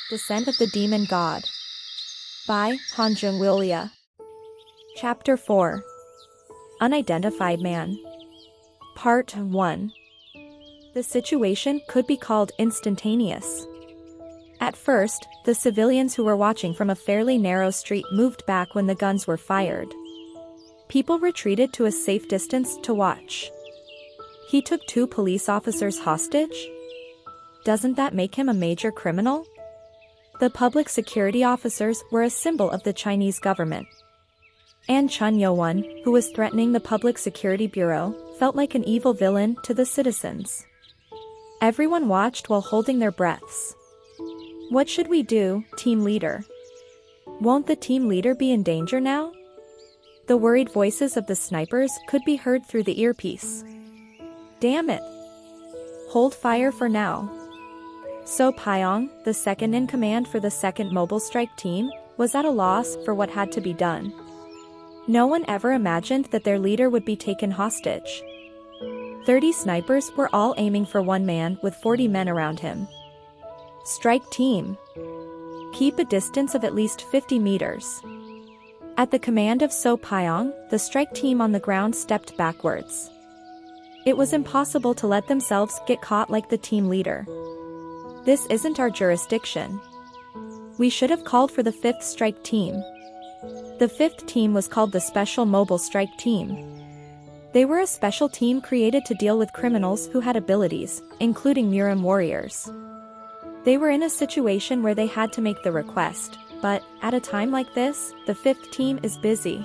Descent of the Demon God by Hanjung Willia. Chapter 4 Unidentified Man. Part 1. The situation could be called instantaneous. At first, the civilians who were watching from a fairly narrow street moved back when the guns were fired. People retreated to a safe distance to watch. He took 2 police officers hostage? Doesn't that make him a major criminal? The public security officers were a symbol of the Chinese government. And Chun Yo-won, who was threatening the Public Security Bureau, felt like an evil villain to the citizens. Everyone watched while holding their breaths. What should we do, team leader? Won't the team leader be in danger now? The worried voices of the snipers could be heard through the earpiece. Damn it! Hold fire for now. So Pyong, the second-in-command for the 2nd Mobile Strike Team, was at a loss for what had to be done. No one ever imagined that their leader would be taken hostage. 30 snipers were all aiming for one man with 40 men around him. Strike Team. Keep a distance of at least 50 meters. At the command of So Pyong, the strike team on the ground stepped backwards. It was impossible to let themselves get caught like the team leader. This isn't our jurisdiction. We should have called for the 5th strike team. The 5th team was called the Special Mobile Strike Team. They were a special team created to deal with criminals who had abilities, including Murim warriors. They were in a situation where they had to make the request, but, at a time like this, the 5th team is busy.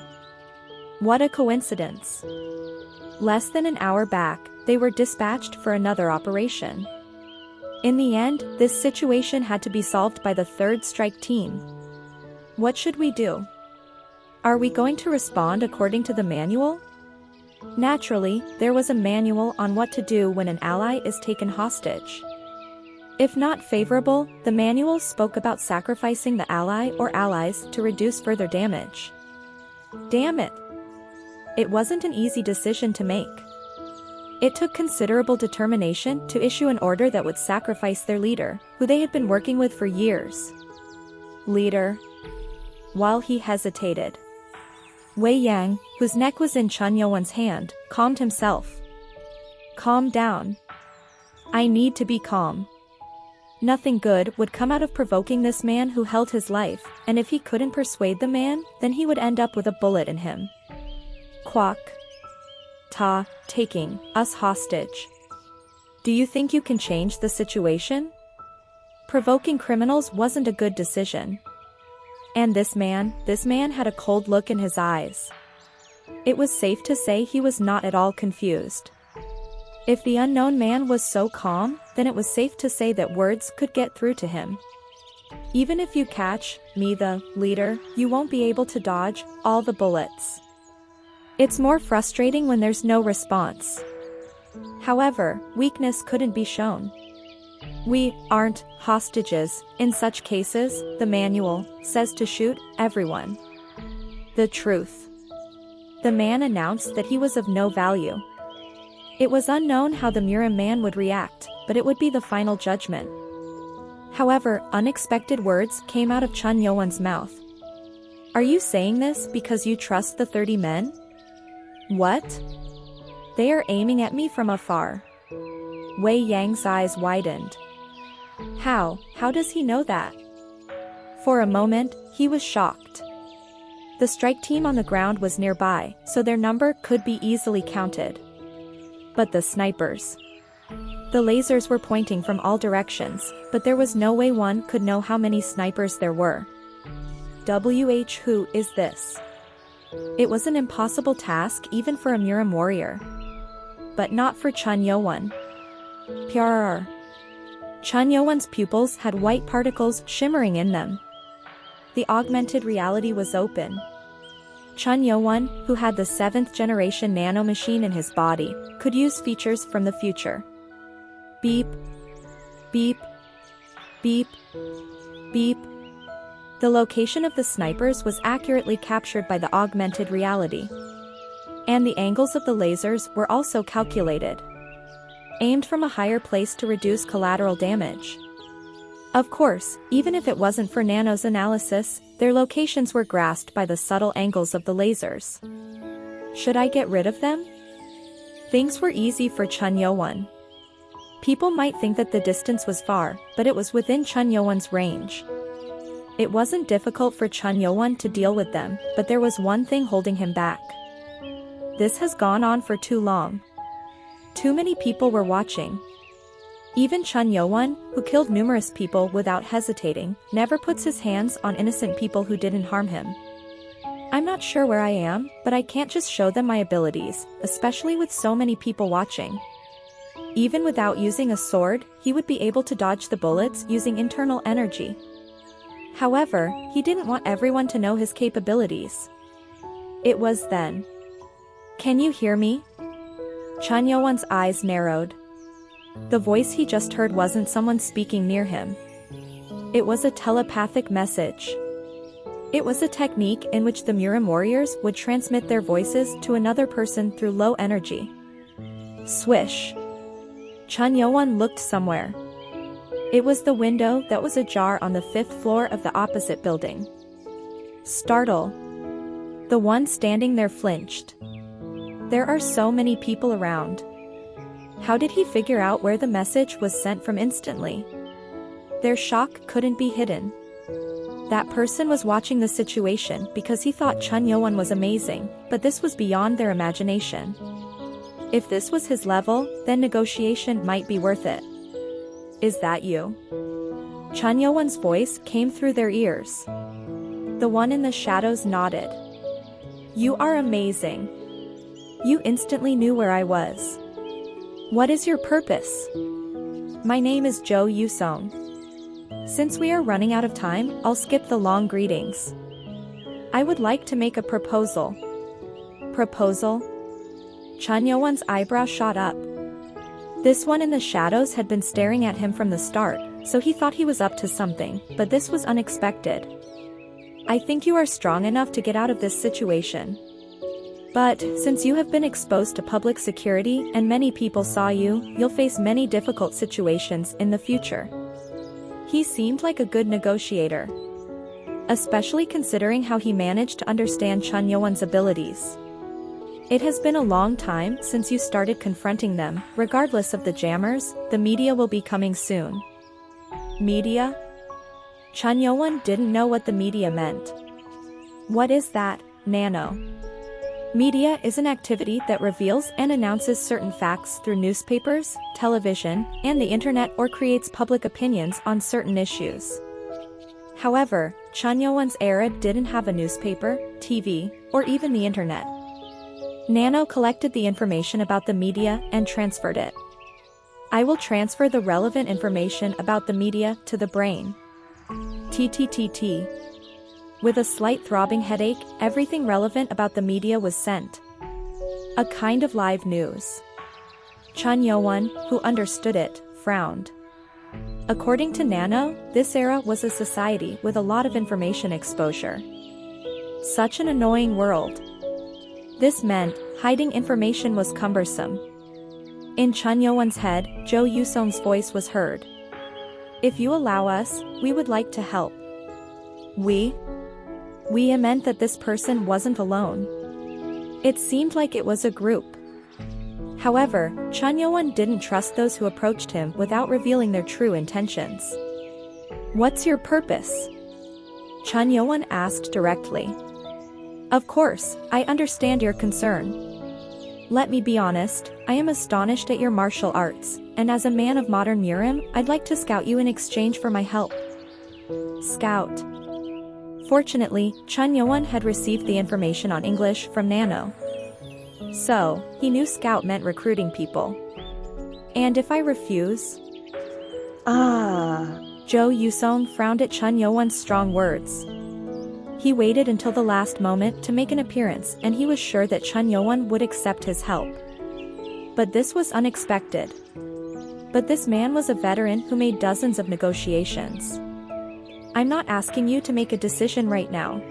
What a coincidence. Less than an hour back, they were dispatched for another operation. In the end, this situation had to be solved by the 3rd strike team. What should we do? Are we going to respond according to the manual? Naturally, there was a manual on what to do when an ally is taken hostage. If not favorable, the manual spoke about sacrificing the ally or allies to reduce further damage. Damn it! It wasn't an easy decision to make. It took considerable determination to issue an order that would sacrifice their leader, who they had been working with for years. Leader. While he hesitated, Wei Yang, whose neck was in Chun Yo-won's hand, calmed himself. Calm down. I need to be calm. Nothing good would come out of provoking this man who held his life, and if he couldn't persuade the man, then he would end up with a bullet in him. Quack. Ta, taking us hostage. Do you think you can change the situation? Provoking criminals wasn't a good decision. And this man had a cold look in his eyes. It was safe to say he was not at all confused. If the unknown man was so calm, then it was safe to say that words could get through to him. Even if you catch me, the leader, you won't be able to dodge all the bullets. It's more frustrating when there's no response. However, weakness couldn't be shown. We aren't hostages. In such cases, the manual says to shoot everyone. The truth. The man announced that he was of no value. It was unknown how the Murim man would react, but it would be the final judgment. However, unexpected words came out of Chun Yo-won's mouth. Are you saying this because you trust the 30 men? What? They are aiming at me from afar. Wei Yang's eyes widened. How does he know that? For a moment, he was shocked. The strike team on the ground was nearby, so their number could be easily counted. But the snipers. The lasers were pointing from all directions, but there was no way one could know how many snipers there were. Who is this? It was an impossible task even for a Murim warrior. But not for Chun Yo-won. Purr. Chun Yo-won's pupils had white particles shimmering in them. The augmented reality was open. Chun Yo-won, who had the 7th generation nanomachine in his body, could use features from the future. Beep. Beep. Beep. Beep. The location of the snipers was accurately captured by the augmented reality. And the angles of the lasers were also calculated. Aimed from a higher place to reduce collateral damage. Of course, even if it wasn't for Nano's analysis, their locations were grasped by the subtle angles of the lasers. Should I get rid of them? Things were easy for Chun Yo-won. People might think that the distance was far, but it was within Chun Yo-won's range. It wasn't difficult for Chun Yo-won to deal with them, but there was one thing holding him back. This has gone on for too long. Too many people were watching. Even Chun Yo-won, who killed numerous people without hesitating, never puts his hands on innocent people who didn't harm him. I'm not sure where I am, but I can't just show them my abilities, especially with so many people watching. Even without using a sword, he would be able to dodge the bullets using internal energy. However, he didn't want everyone to know his capabilities. It was then. Can you hear me? Chun Yo-won's eyes narrowed. The voice he just heard wasn't someone speaking near him. It was a telepathic message. It was a technique in which the Murim warriors would transmit their voices to another person through low energy. Swish. Chun Yo-won looked somewhere. It was the window that was ajar on the 5th floor of the opposite building. Startle. The one standing there flinched. There are so many people around. How did he figure out where the message was sent from instantly? Their shock couldn't be hidden. That person was watching the situation because he thought Chun Yo-won was amazing, but this was beyond their imagination. If this was his level, then negotiation might be worth it. Is that you? Chun Yo-won's voice came through their ears. The one in the shadows nodded. You are amazing. You instantly knew where I was. What is your purpose? My name is Jo Yusong. Since we are running out of time, I'll skip the long greetings. I would like to make a proposal. Proposal? Chun Yo-won's eyebrow shot up. This one in the shadows had been staring at him from the start, so he thought he was up to something, but this was unexpected. I think you are strong enough to get out of this situation. But, since you have been exposed to public security and many people saw you, you'll face many difficult situations in the future. He seemed like a good negotiator. Especially considering how he managed to understand Chun Yo-won's abilities. It has been a long time since you started confronting them. Regardless of the jammers, the media will be coming soon. Media? Chun Yo-won didn't know what the media meant. What is that, Nano? Media is an activity that reveals and announces certain facts through newspapers, television, and the internet, or creates public opinions on certain issues. However, Chun Yo-won's era didn't have a newspaper, TV, or even the internet. Nano collected the information about the media and transferred it. I will transfer the relevant information about the media to the brain. TTTT. With a slight throbbing headache, everything relevant about the media was sent. A kind of live news. Chun Yo-won, who understood it, frowned. According to Nano, this era was a society with a lot of information exposure. Such an annoying world. This meant, hiding information was cumbersome. In Chun Yo-won's head, Jo Yusong's voice was heard. If you allow us, we would like to help. We meant that this person wasn't alone. It seemed like it was a group. However, Chun Yo-won didn't trust those who approached him without revealing their true intentions. What's your purpose? Chun Yo-won asked directly. Of course, I understand your concern. Let me be honest, I am astonished at your martial arts, and as a man of modern Murim, I'd like to scout you in exchange for my help. Scout. Fortunately, Chun Yo-won had received the information on English from Nano. So, he knew scout meant recruiting people. And if I refuse? Jo Yusong frowned at Chun Yo-won's strong words. He waited until the last moment to make an appearance, and he was sure that Chun Yo-won would accept his help. But this was unexpected. But this man was a veteran who made dozens of negotiations. I'm not asking you to make a decision right now.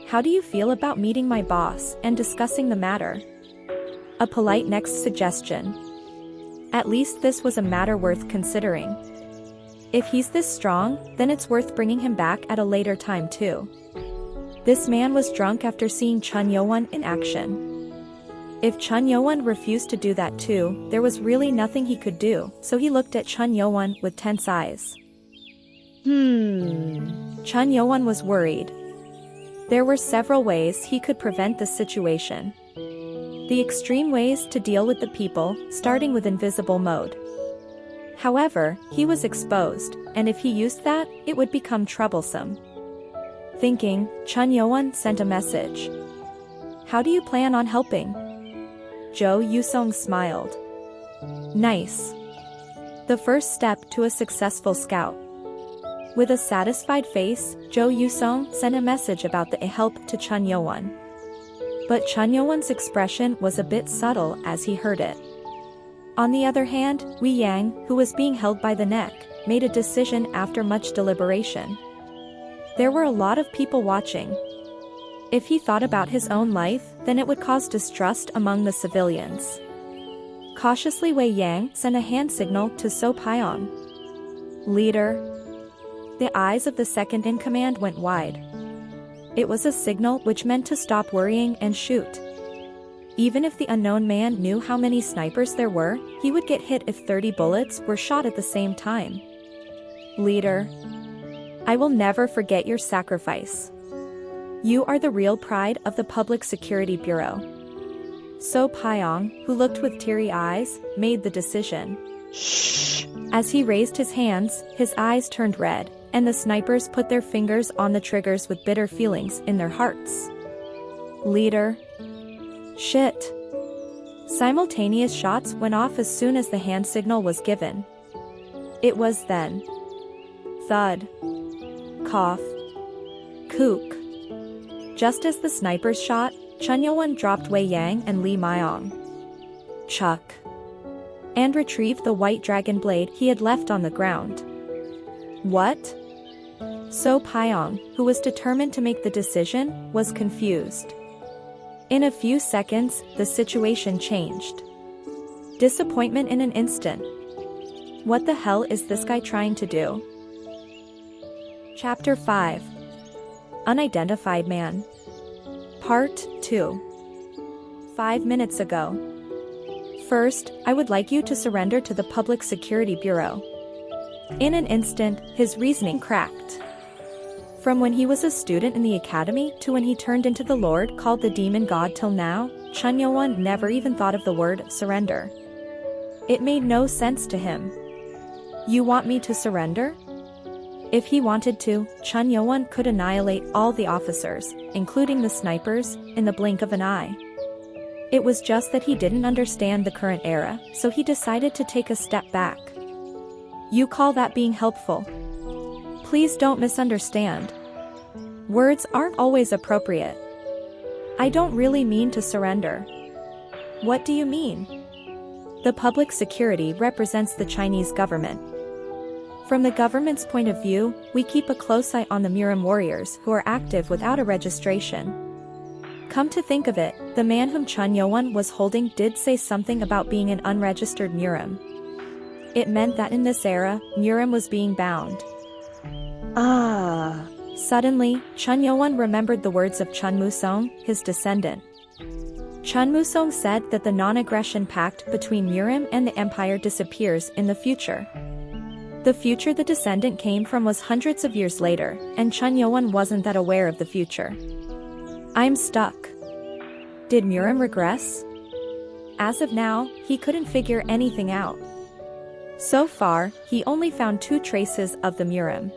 How do you feel about meeting my boss and discussing the matter? A polite next suggestion. At least this was a matter worth considering. If he's this strong, then it's worth bringing him back at a later time too. This man was drunk after seeing Chun Yo-won in action. If Chun Yo-won refused to do that too, there was really nothing he could do, so he looked at Chun Yo-won with tense eyes. Chun Yo-won was worried. There were several ways he could prevent the situation. The extreme ways to deal with the people, starting with invisible mode. However, he was exposed, and if he used that, it would become troublesome. Thinking, Chun Yo-won sent a message. "How do you plan on helping?" Jo Yusong smiled. "Nice. The first step to a successful scout." With a satisfied face, Jo Yusong sent a message about the help to Chun Yo-won. But Chun Yo-won's expression was a bit subtle as he heard it. On the other hand, Wei Yang, who was being held by the neck, made a decision after much deliberation. There were a lot of people watching. If he thought about his own life, then it would cause distrust among the civilians. Cautiously, Wei Yang sent a hand signal to So Pyong. "Leader." The eyes of the second-in-command went wide. It was a signal which meant to stop worrying and shoot. Even if the unknown man knew how many snipers there were, he would get hit if 30 bullets were shot at the same time. "Leader. I will never forget your sacrifice. You are the real pride of the Public Security Bureau." So Pyong, who looked with teary eyes, made the decision. "Shh." As he raised his hands, his eyes turned red, and the snipers put their fingers on the triggers with bitter feelings in their hearts. "Leader. Shit." Simultaneous shots went off as soon as the hand signal was given. It was then. Thud. Cough. Kook. Just as the snipers shot, Chun Yo-won dropped Wei Yang and Lee Myong. Chuck. And retrieved the white dragon blade he had left on the ground. What? So Pyong, who was determined to make the decision, was confused. In a few seconds, the situation changed. Disappointment in an instant. What the hell is this guy trying to do? Chapter 5. Unidentified Man. Part 2. 5 minutes ago. First, I would like you to surrender to the Public Security Bureau. In an instant, his reasoning cracked. From when he was a student in the academy to when he turned into the Lord called the Demon God till now, Chun Yo-won never even thought of the word surrender. It made no sense to him. You want me to surrender? If he wanted to, Chun Yo-won could annihilate all the officers, including the snipers, in the blink of an eye. It was just that he didn't understand the current era, so he decided to take a step back. You call that being helpful? Please don't misunderstand. Words aren't always appropriate. I don't really mean to surrender. What do you mean? The public security represents the Chinese government. From the government's point of view, we keep a close eye on the Murim warriors who are active without a registration. Come to think of it, the man whom Chun Yo-won was holding did say something about being an unregistered Murim. It meant that in this era, Murim was being bound. Suddenly, Chun Yo-won remembered the words of Chun Musong, his descendant. Chun Musong said that the non-aggression pact between Murim and the empire disappears in the future. The future the descendant came from was hundreds of years later, and Chun Yo-won wasn't that aware of the future. I'm stuck. Did Murim regress? As of now, he couldn't figure anything out. So far, he only found 2 traces of the Murim.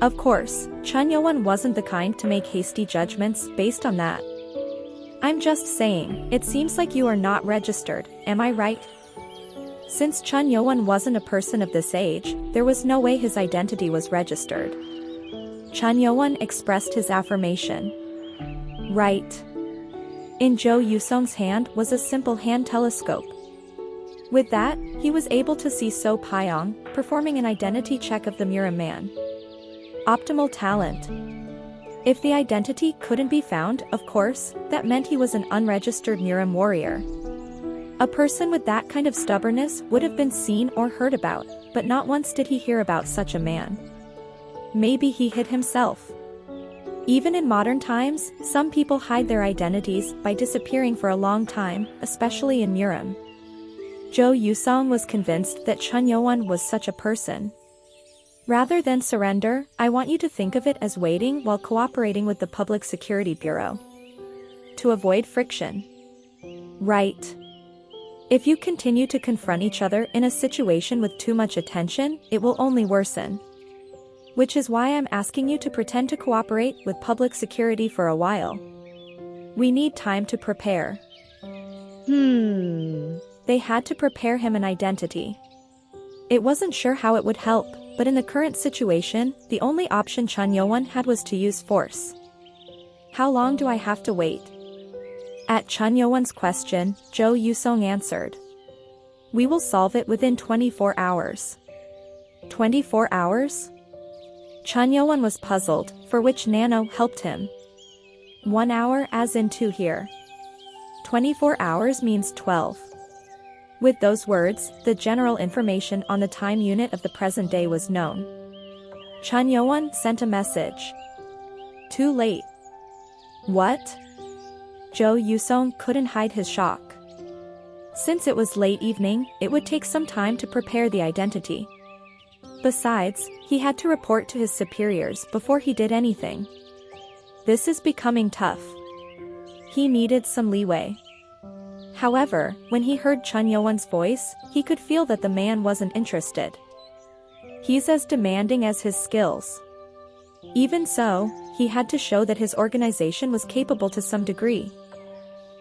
Of course, Chun Yo-won wasn't the kind to make hasty judgments based on that. I'm just saying, it seems like you are not registered, am I right? Since Chun Yo-won wasn't a person of this age, there was no way his identity was registered. Chun Yo-won expressed his affirmation. Right. In Jo Yusong's hand was a simple hand telescope. With that, he was able to see So Pyong performing an identity check of the Murim man. Optimal talent. If the identity couldn't be found, of course, that meant he was an unregistered Murim warrior. A person with that kind of stubbornness would have been seen or heard about, but not once did he hear about such a man. Maybe he hid himself. Even in modern times, some people hide their identities by disappearing for a long time, especially in Murim. Jo Yusong was convinced that Chun Yo-won was such a person. Rather than surrender, I want you to think of it as waiting while cooperating with the Public Security Bureau. To avoid friction. Right. If you continue to confront each other in a situation with too much attention, it will only worsen. Which is why I'm asking you to pretend to cooperate with public security for a while. We need time to prepare. They had to prepare him an identity. It wasn't sure how it would help, but in the current situation, the only option Chun Yo-won had was to use force. How long do I have to wait? At Chun Yo-won's question, Jo Yusong answered. We will solve it within 24 hours. 24 hours? Chun Yo-won was puzzled, for which Nano helped him. 1 hour as in 2 here. 24 hours means 12. With those words, the general information on the time unit of the present day was known. Chun Yo-won sent a message. Too late. What? Jo Yusong couldn't hide his shock. Since it was late evening, it would take some time to prepare the identity. Besides, he had to report to his superiors before he did anything. This is becoming tough. He needed some leeway. However, when he heard Chun Yo-won's voice, he could feel that the man wasn't interested. He's as demanding as his skills. Even so, he had to show that his organization was capable to some degree.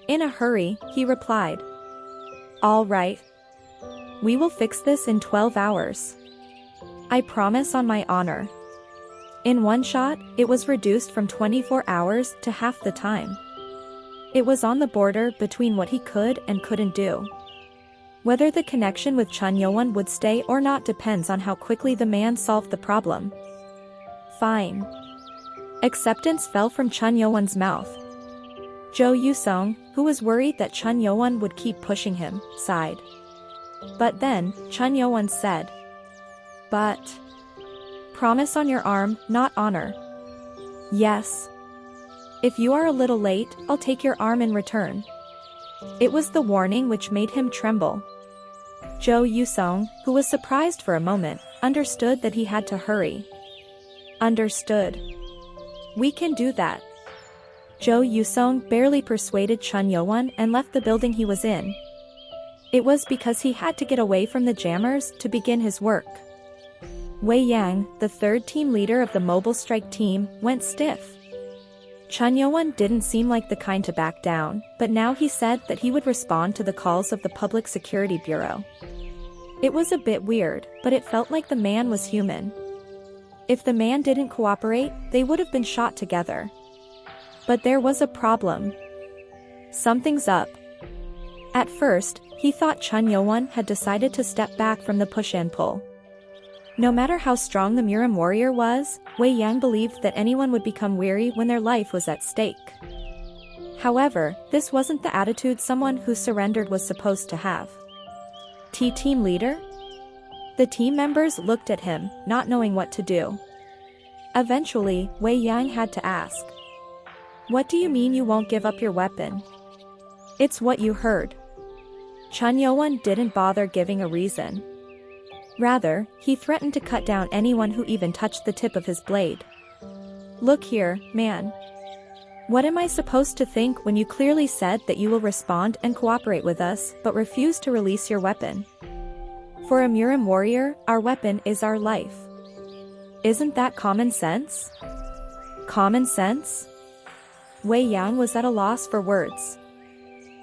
In a hurry, he replied. All right. We will fix this in 12 hours. I promise on my honor. In one shot, it was reduced from 24 hours to half the time. It was on the border between what he could and couldn't do. Whether the connection with Chun Yo-won would stay or not depends on how quickly the man solved the problem. Fine. Acceptance fell from Chun Yo-won's mouth. Jo Yusong, who was worried that Chun Yo-won would keep pushing him, sighed. But then, Chun Yo-won said. But. Promise on your arm, not honor. Yes. If you are a little late, I'll take your arm in return. It was the warning which made him tremble. Jo Yusong, who was surprised for a moment, understood that he had to hurry. Understood. We can do that. Jo Yusong barely persuaded Chun Yo-won and left the building he was in. It was because he had to get away from the jammers to begin his work. Wei Yang, the third team leader of the mobile strike team, went stiff. Chun Yo-won didn't seem like the kind to back down, but now he said that he would respond to the calls of the Public Security Bureau. It was a bit weird, but it felt like the man was human. If the man didn't cooperate, they would have been shot together. But there was a problem. Something's up. At first, he thought Chun Yo-won had decided to step back from the push and pull. No matter how strong the Murim warrior was, Wei Yang believed that anyone would become weary when their life was at stake. However, this wasn't the attitude someone who surrendered was supposed to have. Team leader? The team members looked at him, not knowing what to do. Eventually, Wei Yang had to ask. What do you mean you won't give up your weapon? It's what you heard. Chun Yo-won didn't bother giving a reason. Rather, he threatened to cut down anyone who even touched the tip of his blade. Look here, man. What am I supposed to think when you clearly said that you will respond and cooperate with us, but refuse to release your weapon? For a Murim warrior, our weapon is our life. Isn't that common sense? Common sense? Wei Yang was at a loss for words.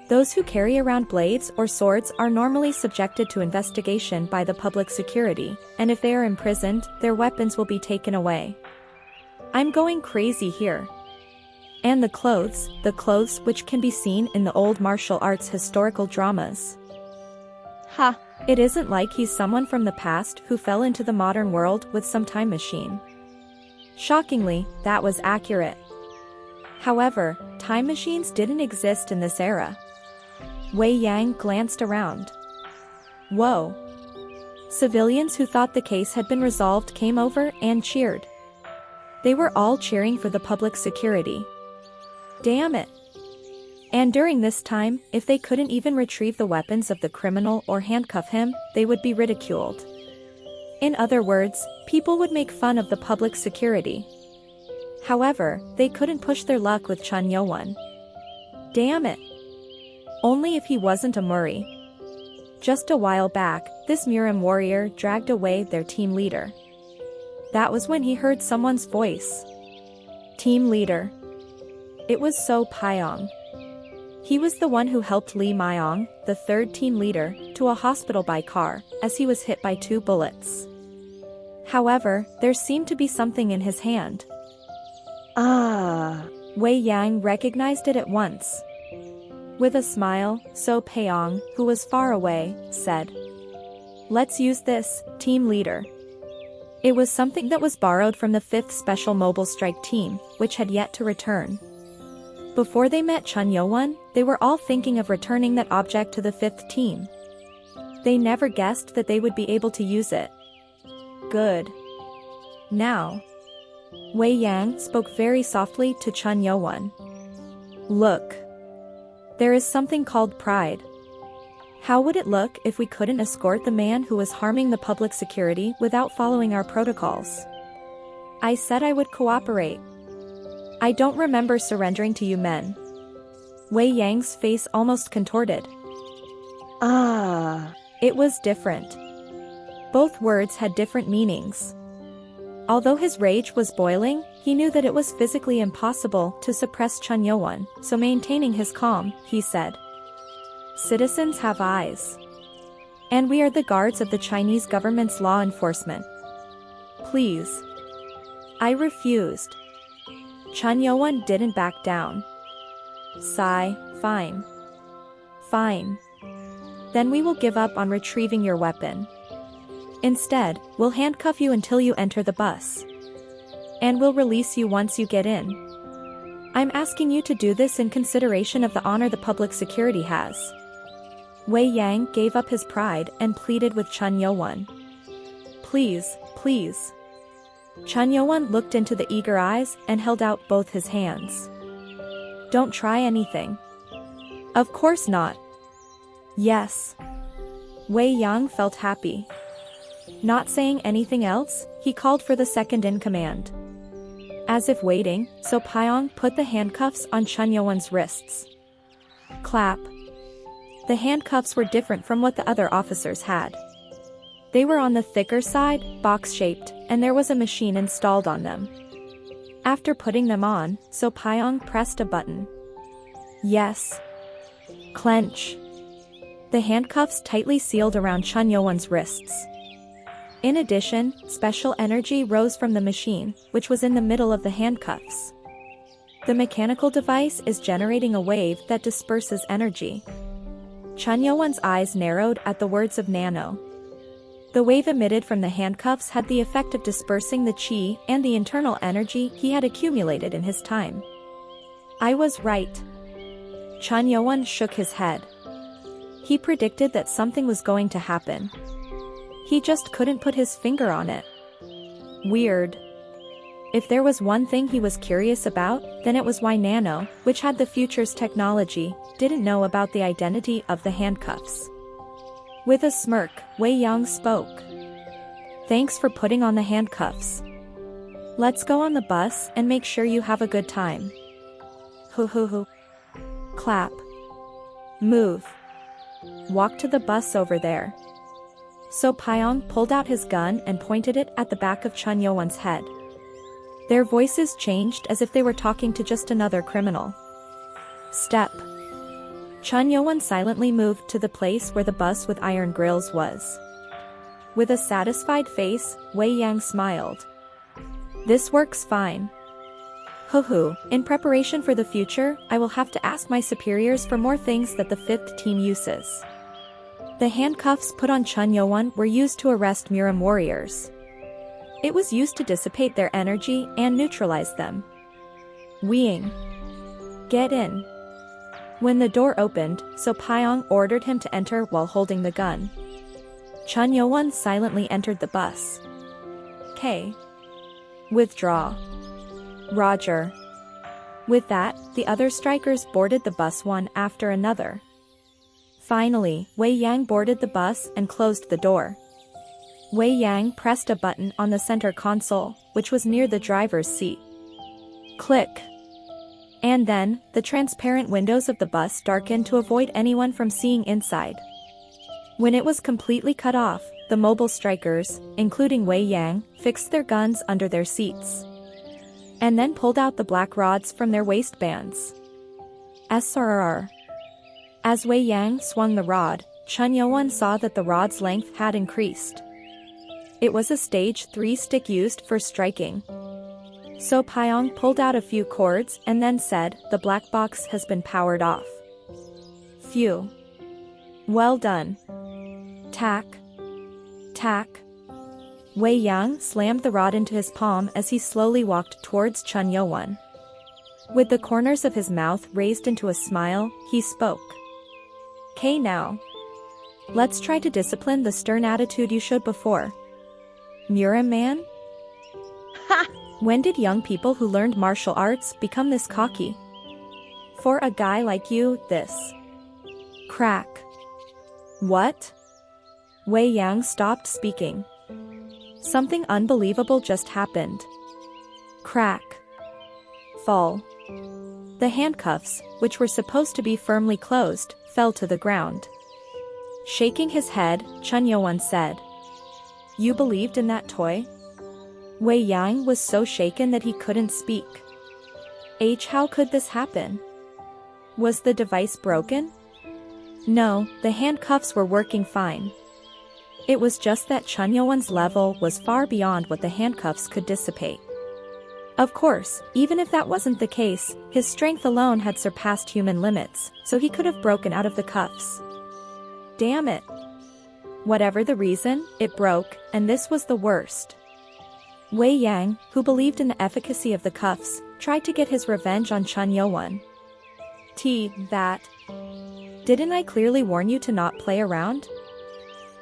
Those who carry around blades or swords are normally subjected to investigation by the public security, and if they are imprisoned, their weapons will be taken away. I'm going crazy here. And the clothes which can be seen in the old martial arts historical dramas. Ha! It isn't like he's someone from the past who fell into the modern world with some time machine. Shockingly, that was accurate. However, time machines didn't exist in this era. Wei Yang glanced around. Whoa. Civilians who thought the case had been resolved came over and cheered. They were all cheering for the public security. Damn it. And during this time, if they couldn't even retrieve the weapons of the criminal or handcuff him, they would be ridiculed. In other words, people would make fun of the public security. However, they couldn't push their luck with Chun Yo-won. Damn it. Only if he wasn't a Murray. Just a while back, this Murim warrior dragged away their team leader. That was when he heard someone's voice. Team leader. It was So Pyong. He was the one who helped Lee Myong, the third team leader, to a hospital by car, as he was hit by 2 bullets. However, there seemed to be something in his hand. Wei Yang recognized it at once. With a smile, So Pyong, who was far away, said, "Let's use this, team leader." It was something that was borrowed from the 5th Special Mobile Strike Team, which had yet to return. Before they met Chun Yo-won, they were all thinking of returning that object to the 5th team. They never guessed that they would be able to use it. Good. Now. Wei Yang spoke very softly to Chun Yo-won. Look. There is something called pride. How would it look if we couldn't escort the man who was harming the public security without following our protocols? I said I would cooperate. I don't remember surrendering to you men. Wei Yang's face almost contorted. It was different. Both words had different meanings. Although his rage was boiling, he knew that it was physically impossible to suppress Chun Yo-won, so maintaining his calm, he said, "Citizens have eyes. And we are the guards of the Chinese government's law enforcement. Please." I refused. Chun Yo-won didn't back down. Sigh, fine. Fine. Then we will give up on retrieving your weapon. Instead, we'll handcuff you until you enter the bus. And we'll release you once you get in. I'm asking you to do this in consideration of the honor the public security has. Wei Yang gave up his pride and pleaded with Chun Yo-won. Please, please. Chun Yo-won looked into the eager eyes and held out both his hands. Don't try anything. Of course not. Yes. Wei Yang felt happy. Not saying anything else, he called for the second in command. As if waiting, So Pyong put the handcuffs on Chun Yo-won's wrists. Clap. The handcuffs were different from what the other officers had. They were on the thicker side, box-shaped, and there was a machine installed on them. After putting them on, So Pyong pressed a button. Yes. Clench. The handcuffs tightly sealed around Chun Yo-won's wrists. In addition, special energy rose from the machine, which was in the middle of the handcuffs. The mechanical device is generating a wave that disperses energy. Chun Yo-won's eyes narrowed at the words of Nano. The wave emitted from the handcuffs had the effect of dispersing the chi and the internal energy he had accumulated in his time. I was right. Chun Yo-won shook his head. He predicted that something was going to happen. He just couldn't put his finger on it. Weird. If there was one thing he was curious about, then it was why Nano, which had the future's technology, didn't know about the identity of the handcuffs. With a smirk, Wei Yang spoke. Thanks for putting on the handcuffs. Let's go on the bus and make sure you have a good time. Hoo hoo hoo. Clap. Move. Walk to the bus over there. So Pyong pulled out his gun and pointed it at the back of Chun Yo-won's head. Their voices changed as if they were talking to just another criminal. Step. Chun Yo-won silently moved to the place where the bus with iron grills was. With a satisfied face, Wei Yang smiled. This works fine. Hoo hoo, in preparation for the future, I will have to ask my superiors for more things that the 5th team uses. The handcuffs put on Chun Yo-won were used to arrest Murim warriors. It was used to dissipate their energy and neutralize them. Weeing. Get in. When the door opened, So Pyong ordered him to enter while holding the gun. Chun Yo-won silently entered the bus. K. Withdraw. Roger. With that, the other strikers boarded the bus one after another. Finally, Wei Yang boarded the bus and closed the door. Wei Yang pressed a button on the center console, which was near the driver's seat. Click. And then, the transparent windows of the bus darkened to avoid anyone from seeing inside. When it was completely cut off, the mobile strikers, including Wei Yang, fixed their guns under their seats. And then pulled out the black rods from their waistbands. SRR. As Wei Yang swung the rod, Chun Yo-won saw that the rod's length had increased. It was a stage 3 stick used for striking. So Pyong pulled out a few cords and then said, "The black box has been powered off." Phew. Well done. Tack. Tack. Wei Yang slammed the rod into his palm as he slowly walked towards Chun Yo-won. With the corners of his mouth raised into a smile, he spoke. "Okay now. Let's try to discipline the stern attitude you showed before. Mura man?" Ha! When did young people who learned martial arts become this cocky? For a guy like you, this. Crack. What? Wei Yang stopped speaking. Something unbelievable just happened. Crack. Fall. The handcuffs, which were supposed to be firmly closed, fell to the ground. Shaking his head, Chun Yo-won said, "You believed in that toy?" Wei Yang was so shaken that he couldn't speak. How could this happen? Was the device broken? No, the handcuffs were working fine. It was just that Chun Yo-won's level was far beyond what the handcuffs could dissipate. Of course, even if that wasn't the case, his strength alone had surpassed human limits, so he could have broken out of the cuffs. Damn it. Whatever the reason, it broke, and this was the worst. Wei Yang, who believed in the efficacy of the cuffs, tried to get his revenge on Chun Yo-won. That. Didn't I clearly warn you to not play around?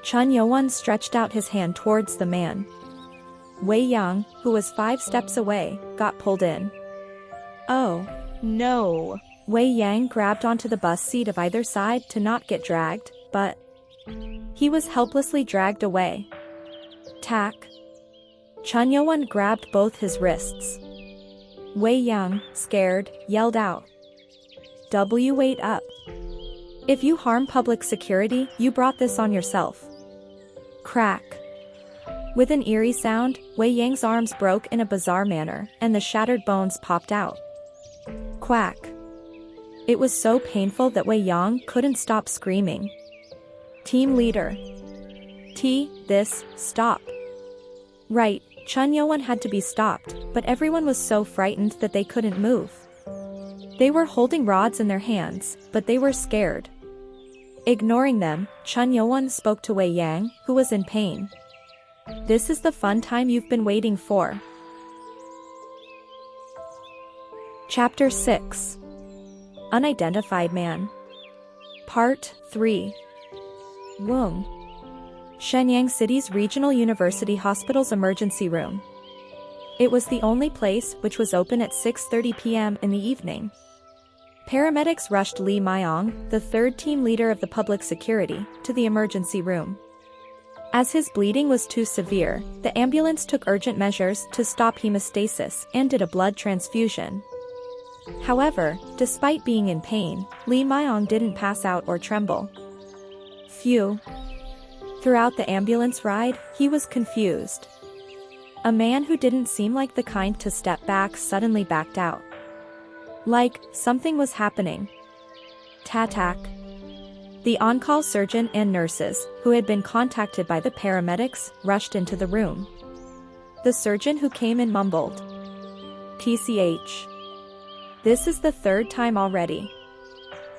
Chun Yo-won stretched out his hand towards the man. Wei Yang, who was 5 steps away, got pulled in. Oh, no. Wei Yang grabbed onto the bus seat of either side to not get dragged, but he was helplessly dragged away. Tack. Chun Yo-won grabbed both his wrists. Wei Yang, scared, yelled out. Wait up. If you harm public security, you brought this on yourself. Crack. With an eerie sound, Wei Yang's arms broke in a bizarre manner, and the shattered bones popped out. Quack. It was so painful that Wei Yang couldn't stop screaming. Team leader. Stop. Right, Chun Yo-won had to be stopped, but everyone was so frightened that they couldn't move. They were holding rods in their hands, but they were scared. Ignoring them, Chun Yo-won spoke to Wei Yang, who was in pain. This is the fun time you've been waiting for. Chapter 6. Unidentified Man. Part 3. Womb. Shenyang City's Regional University Hospital's emergency room. It was the only place which was open at 6:30 p.m. in the evening. Paramedics rushed Lee Myong, the third team leader of the public security, to the emergency room. As his bleeding was too severe, the ambulance took urgent measures to stop hemostasis and did a blood transfusion. However, despite being in pain, Lee Myong didn't pass out or tremble. Phew. Throughout the ambulance ride, he was confused. A man who didn't seem like the kind to step back suddenly backed out. Like, something was happening. Tatak. The on-call surgeon and nurses, who had been contacted by the paramedics, rushed into the room. The surgeon who came in mumbled. TCH. This is the 3rd time already.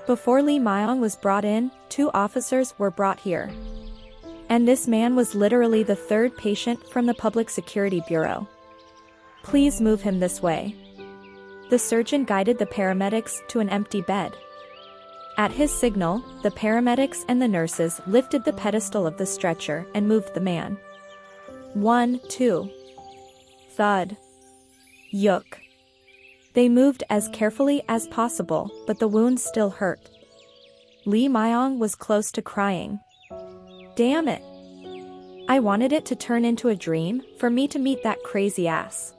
Before Lee Myong was brought in, 2 officers were brought here. And this man was literally the 3rd patient from the Public Security Bureau. Please move him this way. The surgeon guided the paramedics to an empty bed. At his signal, the paramedics and the nurses lifted the pedestal of the stretcher and moved the man. 1, 2. Thud. Yook. They moved as carefully as possible, but the wounds still hurt. Lee Myong was close to crying. Damn it. I wanted it to turn into a dream, for me to meet that crazy ass.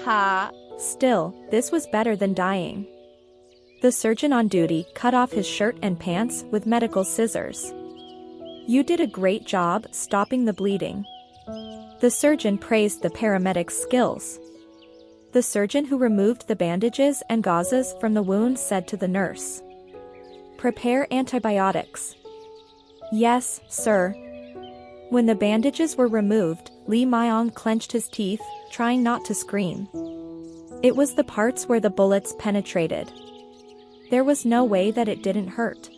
Ha. Still, this was better than dying. The surgeon on duty cut off his shirt and pants with medical scissors. You did a great job stopping the bleeding. The surgeon praised the paramedic's skills. The surgeon who removed the bandages and gauzes from the wounds said to the nurse, "Prepare antibiotics." "Yes, sir." When the bandages were removed, Lee Myong clenched his teeth, trying not to scream. It was the parts where the bullets penetrated. There was no way that it didn't hurt.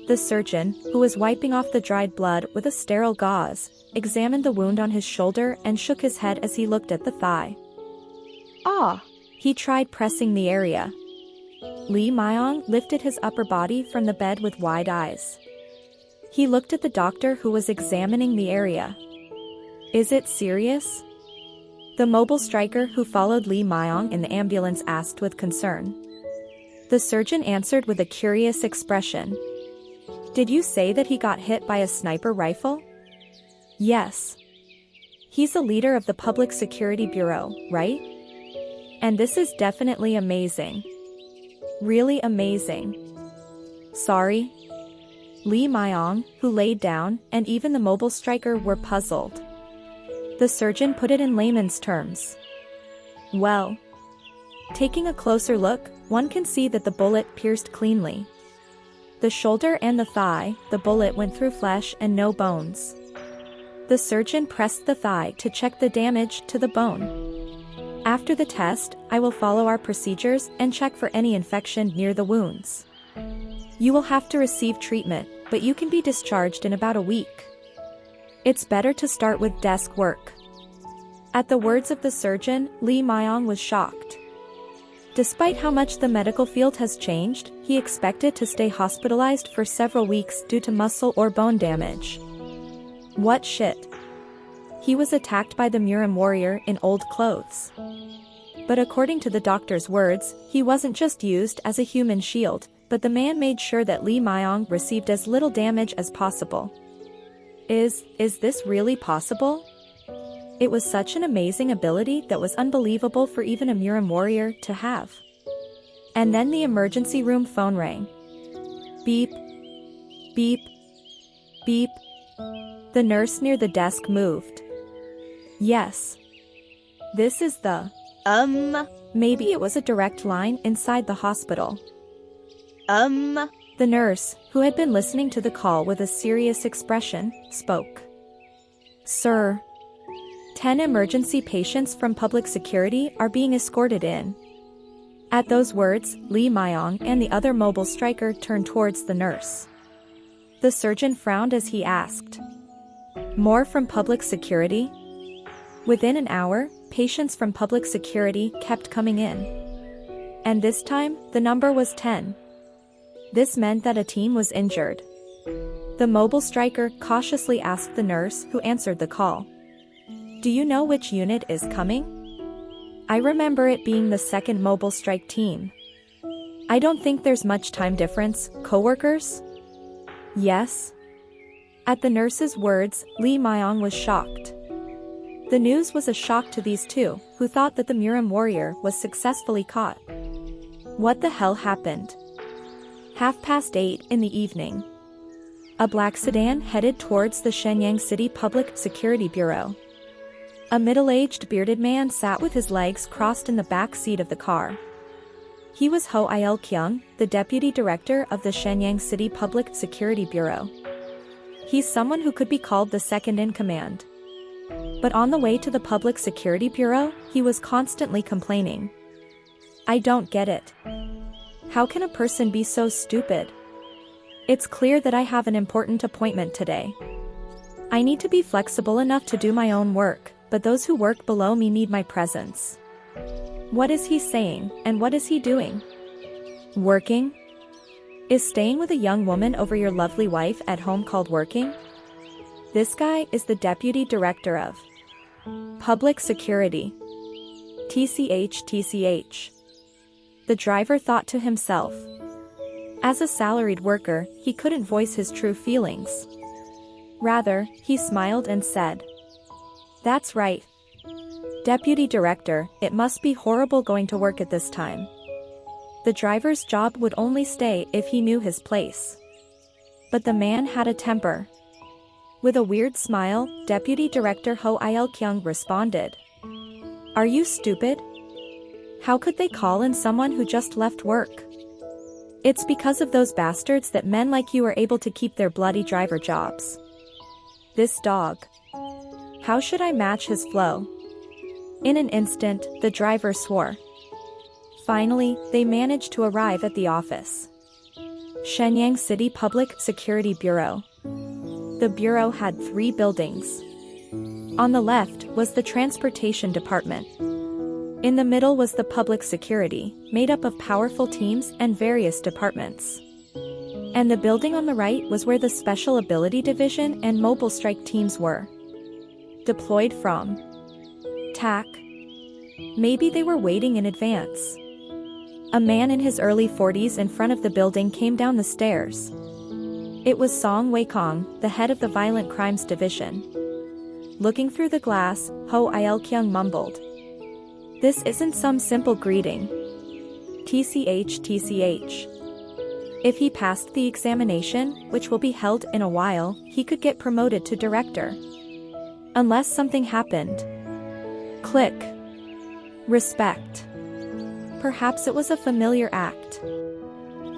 The surgeon, who was wiping off the dried blood with a sterile gauze, examined the wound on his shoulder and shook his head as he looked at the thigh. Ah! He tried pressing the area. Lee Myong lifted his upper body from the bed with wide eyes. He looked at the doctor who was examining the area. Is it serious? The mobile striker who followed Lee Myong in the ambulance asked with concern. The surgeon answered with a curious expression. Did you say that he got hit by a sniper rifle? Yes. He's the leader of the Public Security Bureau, right? And this is definitely amazing. Really amazing. Sorry. Lee Myong, who laid down, and even the mobile striker were puzzled. The surgeon put it in layman's terms. Well. Taking a closer look, one can see that the bullet pierced cleanly. The shoulder and the thigh, the bullet went through flesh and no bones. The surgeon pressed the thigh to check the damage to the bone. After the test, I will follow our procedures and check for any infection near the wounds. You will have to receive treatment, but you can be discharged in about a week. It's better to start with desk work. At the words of the surgeon, Lee Myong was shocked. Despite how much the medical field has changed, he expected to stay hospitalized for several weeks due to muscle or bone damage. What shit? He was attacked by the Murim warrior in old clothes. But according to the doctor's words, he wasn't just used as a human shield, but the man made sure that Lee Myong received as little damage as possible. Is this really possible? It was such an amazing ability that was unbelievable for even a Murim warrior to have. And then the emergency room phone rang. Beep. Beep. Beep. The nurse near the desk moved. Yes. This is the... Maybe it was a direct line inside the hospital. The nurse, who had been listening to the call with a serious expression, spoke. Sir. 10 emergency patients from public security are being escorted in. At those words, Lee Myong and the other mobile striker turned towards the nurse. The surgeon frowned as he asked. More from public security? Within an hour, patients from public security kept coming in. And this time, the number was 10. This meant that a team was injured. The mobile striker cautiously asked the nurse who answered the call. Do you know which unit is coming? I remember it being the 2nd Mobile Strike Team. I don't think there's much time difference, coworkers? Yes? At the nurse's words, Lee Myong was shocked. The news was a shock to these two, who thought that the Murim warrior was successfully caught. What the hell happened? 8:30 in the evening. A black sedan headed towards the Shenyang City Public Security Bureau. A middle-aged bearded man sat with his legs crossed in the back seat of the car. He was Ho Il-kyung, the deputy director of the Shenyang City Public Security Bureau. He's someone who could be called the second in command. But on the way to the Public Security Bureau, he was constantly complaining. I don't get it. How can a person be so stupid? It's clear that I have an important appointment today. I need to be flexible enough to do my own work, but those who work below me need my presence. What is he saying, and what is he doing? Working? Is staying with a young woman over your lovely wife at home called working? This guy is the deputy director of public security. TCH. The driver thought to himself. As a salaried worker, he couldn't voice his true feelings. Rather, he smiled and said, "That's right. Deputy director, it must be horrible going to work at this time." The driver's job would only stay if he knew his place. But the man had a temper. With a weird smile, Deputy Director Ho Il-kyung responded. "Are you stupid? How could they call in someone who just left work? It's because of those bastards that men like you are able to keep their bloody driver jobs. This dog. How should I match his flow?" In an instant, the driver swore. Finally, they managed to arrive at the office. Shenyang City Public Security Bureau. The bureau had 3 buildings. On the left was the Transportation Department. In the middle was the Public Security, made up of powerful teams and various departments. And the building on the right was where the Special Ability Division and Mobile Strike teams were deployed from. TAC. Maybe they were waiting in advance. A man in his early 40s in front of the building came down the stairs. It was Song Wei-kong, the head of the Violent Crimes Division. Looking through the glass, Ho Il-kyung mumbled. "This isn't some simple greeting. TCH. If he passed the examination, which will be held in a while, he could get promoted to director. Unless something happened. Click. Respect." Perhaps it was a familiar act.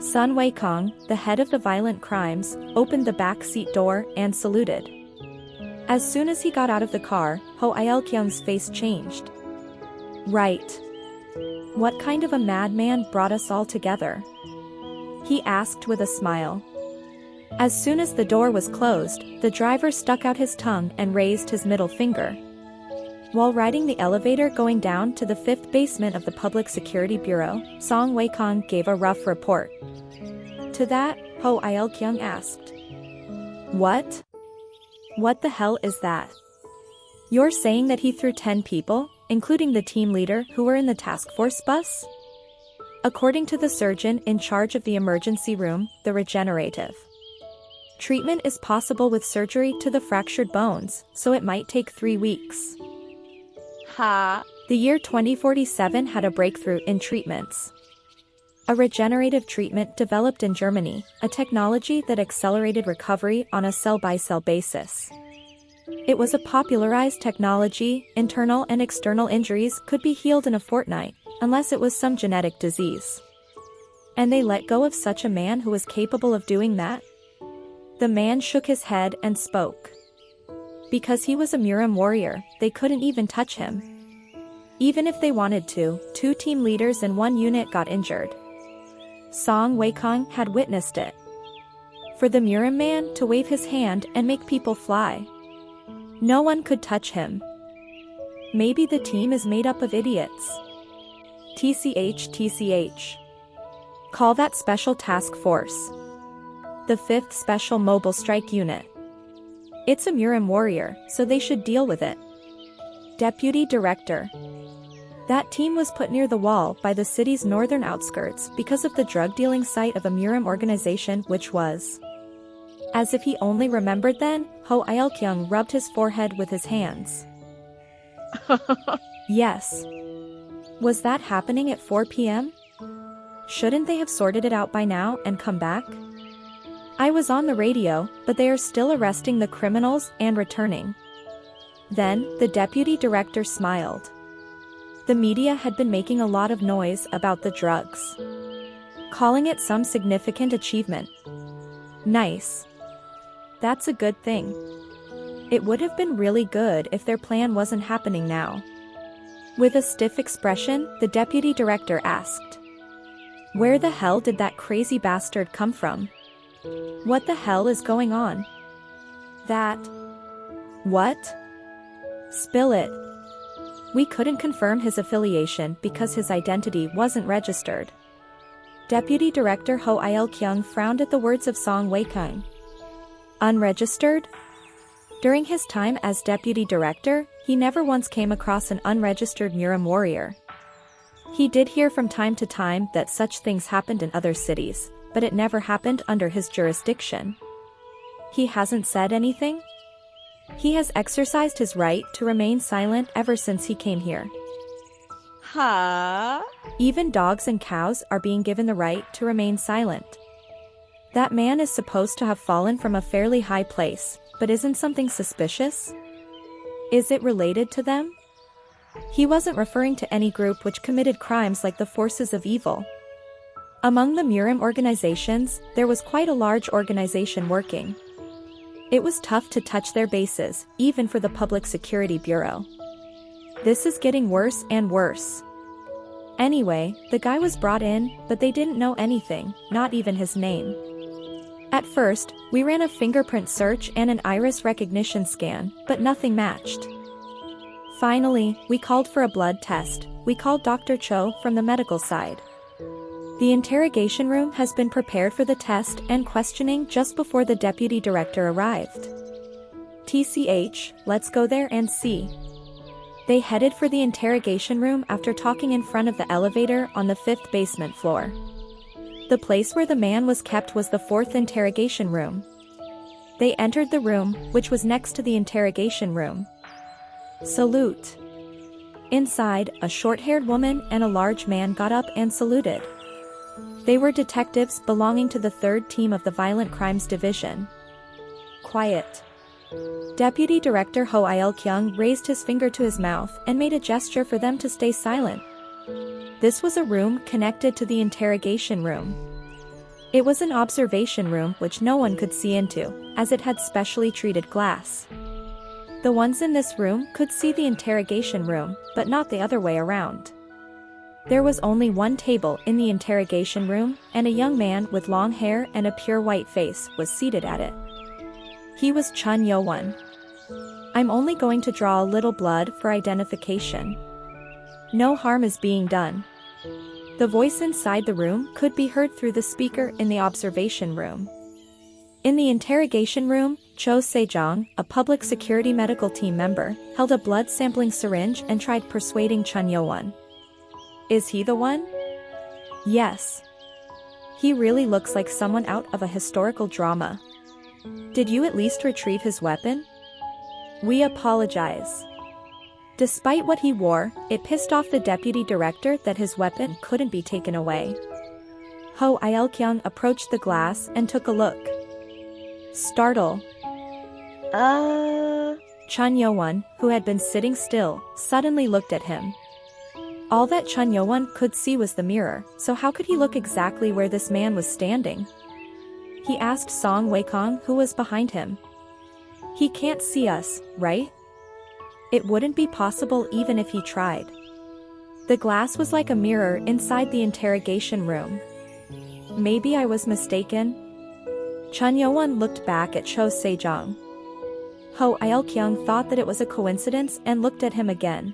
Sun Wei-kong, the head of the Violent Crimes, opened the back seat door and saluted. As soon as he got out of the car, Ho Il-kyung's face changed. "Right. What kind of a madman brought us all together?" he asked with a smile. As soon as the door was closed, the driver stuck out his tongue and raised his middle finger. While riding the elevator going down to the 5th basement of the Public Security Bureau, Song Wei-kong gave a rough report. To that, Ho Il-kyung asked. "What? What the hell is that? You're saying that he threw 10 people, including the team leader who were in the task force bus?" According to the surgeon in charge of the emergency room, the regenerative treatment is possible with surgery to the fractured bones, so it might take 3 weeks. The year 2047 had a breakthrough in treatments. A regenerative treatment developed in Germany, a technology that accelerated recovery on a cell-by-cell basis. It was a popularized technology. Internal and external injuries could be healed in a fortnight, unless it was some genetic disease. And they let go of such a man who was capable of doing that? The man shook his head and spoke. Because he was a Murim warrior, they couldn't even touch him. Even if they wanted to, 2 team leaders and 1 unit got injured. Song Wei-kong had witnessed it. For the Murim man to wave his hand and make people fly. No one could touch him. Maybe the team is made up of idiots. TCH. Call that special task force. The 5th Special Mobile Strike Unit. It's a Murim warrior, so they should deal with it. Deputy Director. That team was put near the wall by the city's northern outskirts because of the drug-dealing site of a Murim organization which was. As if he only remembered then, Ho Il-kyung rubbed his forehead with his hands. Yes. Was that happening at 4 p.m.? Shouldn't they have sorted it out by now and come back? I was on the radio, but they are still arresting the criminals and returning. Then, the deputy director smiled. The media had been making a lot of noise about the drugs, calling it some significant achievement. Nice. That's a good thing. It would have been really good if their plan wasn't happening now. With a stiff expression, the deputy director asked. Where the hell did that crazy bastard come from? What the hell is going on? That. What? Spill it. We couldn't confirm his affiliation because his identity wasn't registered. Deputy Director Ho Il-kyung frowned at the words of Song Wei-kung. Unregistered? During his time as Deputy Director, he never once came across an unregistered Murim warrior. He did hear from time to time that such things happened in other cities, but it never happened under his jurisdiction. He hasn't said anything? He has exercised his right to remain silent ever since he came here. Huh? Even dogs and cows are being given the right to remain silent. That man is supposed to have fallen from a fairly high place, but isn't something suspicious? Is it related to them? He wasn't referring to any group which committed crimes like the forces of evil. Among the Murim organizations, there was quite a large organization working. It was tough to touch their bases, even for the Public Security Bureau. This is getting worse and worse. Anyway, the guy was brought in, but they didn't know anything, not even his name. At first, we ran a fingerprint search and an iris recognition scan, but nothing matched. Finally, we called for a blood test. We called Dr. Cho from the medical side. The interrogation room has been prepared for the test and questioning just before the deputy director arrived. TCH, let's go there and see. They headed for the interrogation room after talking in front of the elevator on the 5th basement floor. The place where the man was kept was the 4th interrogation room. They entered the room, which was next to the interrogation room. Salute. Inside, a short-haired woman and a large man got up and saluted. They were detectives belonging to the 3rd team of the Violent Crimes Division. Quiet. Deputy Director Ho Il-kyung raised his finger to his mouth and made a gesture for them to stay silent. This was a room connected to the interrogation room. It was an observation room which no one could see into, as it had specially treated glass. The ones in this room could see the interrogation room, but not the other way around. There was only one table in the interrogation room, and a young man with long hair and a pure white face was seated at it. He was Chun Yo-won. I'm only going to draw a little blood for identification. No harm is being done. The voice inside the room could be heard through the speaker in the observation room. In the interrogation room, Cho Sejong, a public security medical team member, held a blood sampling syringe and tried persuading Chun Yo-won. Is he the one? Yes. He really looks like someone out of a historical drama. Did you at least retrieve his weapon? We apologize. Despite what he wore, it pissed off the deputy director that his weapon couldn't be taken away. Ho Il-kyung approached the glass and took a look. Startle. Chun Yo-won, who had been sitting still, suddenly looked at him. All that Chun Yo-won could see was the mirror, so how could he look exactly where this man was standing? He asked Song Wei-kung, who was behind him. He can't see us, right? It wouldn't be possible even if he tried. The glass was like a mirror inside the interrogation room. Maybe I was mistaken? Chun Yo-won looked back at Cho Sejong. Ho Il-kyung thought that it was a coincidence and looked at him again.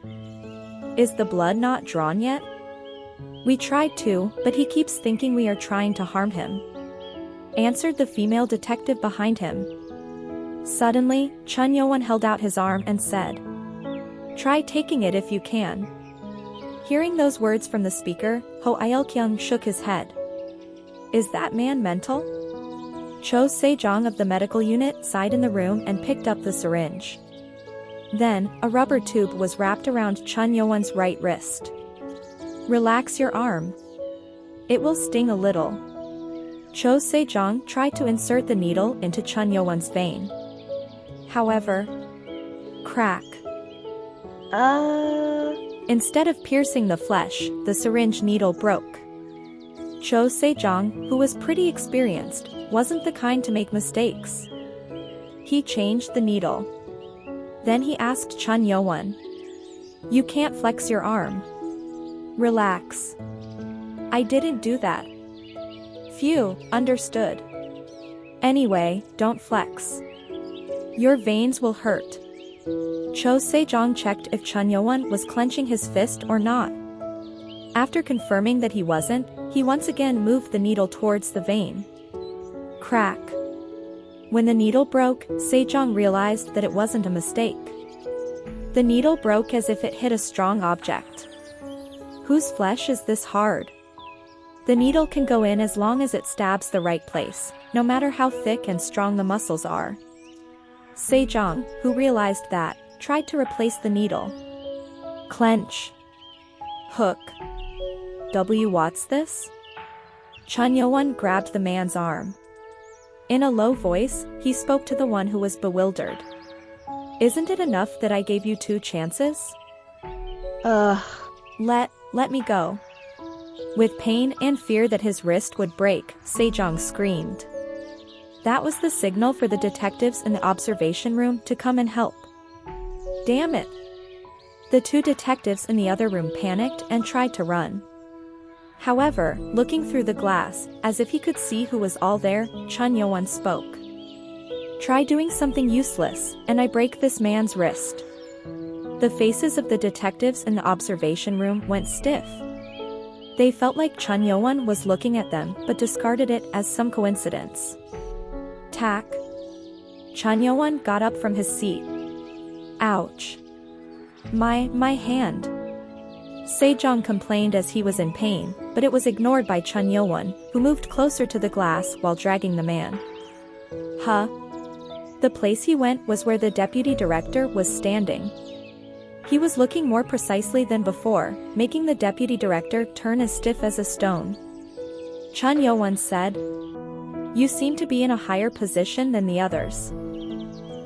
Is the blood not drawn yet? We tried to, but he keeps thinking we are trying to harm him. Answered the female detective behind him. Suddenly, Chun Yo-won held out his arm and said, "Try taking it if you can." Hearing those words from the speaker, Ho Il-kyung shook his head. Is that man mental? Cho Sejong of the medical unit sighed in the room and picked up the syringe. Then, a rubber tube was wrapped around Chun Yo-won's right wrist. Relax your arm. It will sting a little. Cho Sejong tried to insert the needle into Chun Yo-won's vein. However, crack. Instead of piercing the flesh, the syringe needle broke. Cho Sejong, who was pretty experienced, wasn't the kind to make mistakes. He changed the needle. Then he asked Chun Yo-won. You can't flex your arm. Relax. I didn't do that. Phew, understood. Anyway, don't flex. Your veins will hurt. Cho Sejong checked if Chun Yo-won was clenching his fist or not. After confirming that he wasn't, He once again moved the needle towards the vein. Crack. When the needle broke, Sejong realized that it wasn't a mistake. The needle broke as if it hit a strong object. Whose flesh is this hard? The needle can go in as long as it stabs the right place, no matter how thick and strong the muscles are. Sejong, who realized that, tried to replace the needle. Clench. Hook. What's this? Chun Yo-won grabbed the man's arm. In a low voice, he spoke to the one who was bewildered. Isn't it enough that I gave you 2 chances? Let me go. With pain and fear that his wrist would break, Sejong screamed. That was the signal for the detectives in the observation room to come and help. Damn it! The 2 detectives in the other room panicked and tried to run. However, looking through the glass, as if he could see who was all there, Chun Yo-won spoke. Try doing something useless, and I break this man's wrist. The faces of the detectives in the observation room went stiff. They felt like Chun Yo-won was looking at them but discarded it as some coincidence. Tack. Chun Yo-won got up from his seat. Ouch. My hand. Sejong complained as he was in pain, but it was ignored by Chun Yo-won, who moved closer to the glass while dragging the man. Huh? The place he went was where the deputy director was standing. He was looking more precisely than before, making the deputy director turn as stiff as a stone. Chun Yo-won said, "You seem to be in a higher position than the others."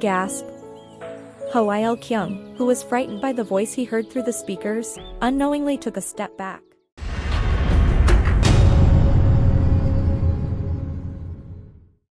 Gasp. Ho Il-kyung, who was frightened by the voice he heard through the speakers, unknowingly took a step back.